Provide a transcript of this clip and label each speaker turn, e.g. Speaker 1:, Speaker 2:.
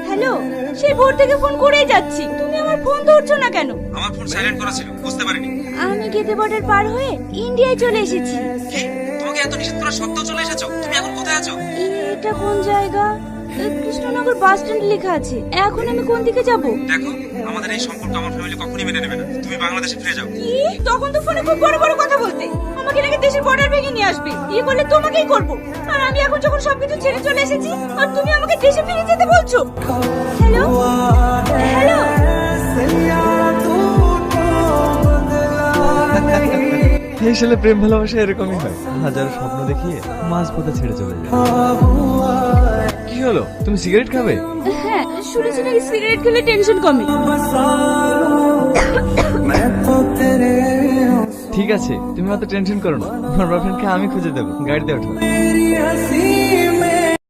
Speaker 1: Hello, সেই ভোর থেকে ফোন করেই যাচ্ছি, তুমি আমার ফোন ধরছো না কেন?
Speaker 2: আমার ফোন সাইলেন্ট করা ছিল, বুঝতে পারিনি।
Speaker 1: আমি গেটে বর্ডার পার হয়ে ইন্ডিয়ায় চলে এসেছি।
Speaker 2: কি? তোমাকে এত নিষেধ করা সত্ত্বেও চলে এসেছো? তুমি এখন কোথায় আছো?
Speaker 1: এটা কোন জায়গা? কৃষ্ণনগর বাস স্ট্যান্ড লেখা আছে। এখন আমি কোন দিকে যাব?
Speaker 2: দেখো, আমাদের এই সম্পর্ক আমার ফ্যামিলি কখনোই মেনে নেবে না। তুমি বাংলাদেশে ফিরে যাও।
Speaker 1: কি? তখন তো ফোনে খুব বড় বড় কথা বলতে, আমাকে নাকি দেশের বর্ডার ভেঙে নিয়ে আসবে, বিয়ে করলে তোমাকেই করব। আর আমি এখন যখন সবকিছু ছেড়ে চলে এসেছি, আর তুমি আমাকে দেশে ফিরে যেতে বলছো? হ্যালো হ্যালো,
Speaker 3: এই সালে প্রেম ভালোবাসা এরকমই হয়, হাজার স্বপ্ন দেখিয়ে মাঝপথে ছেড়ে চলে যায়। কি হলো, তুমি সিগারেট খাবে?
Speaker 1: হ্যাঁ, শুনেছি নাকি সিগারেট খেলে টেনশন কমে।
Speaker 3: ঠিক আছে, তুমি অত টেনশন করো না, তোমার বয়ফ্রেন্ডকে আমি খুঁজে দেবো, গাড়িতে ওঠো।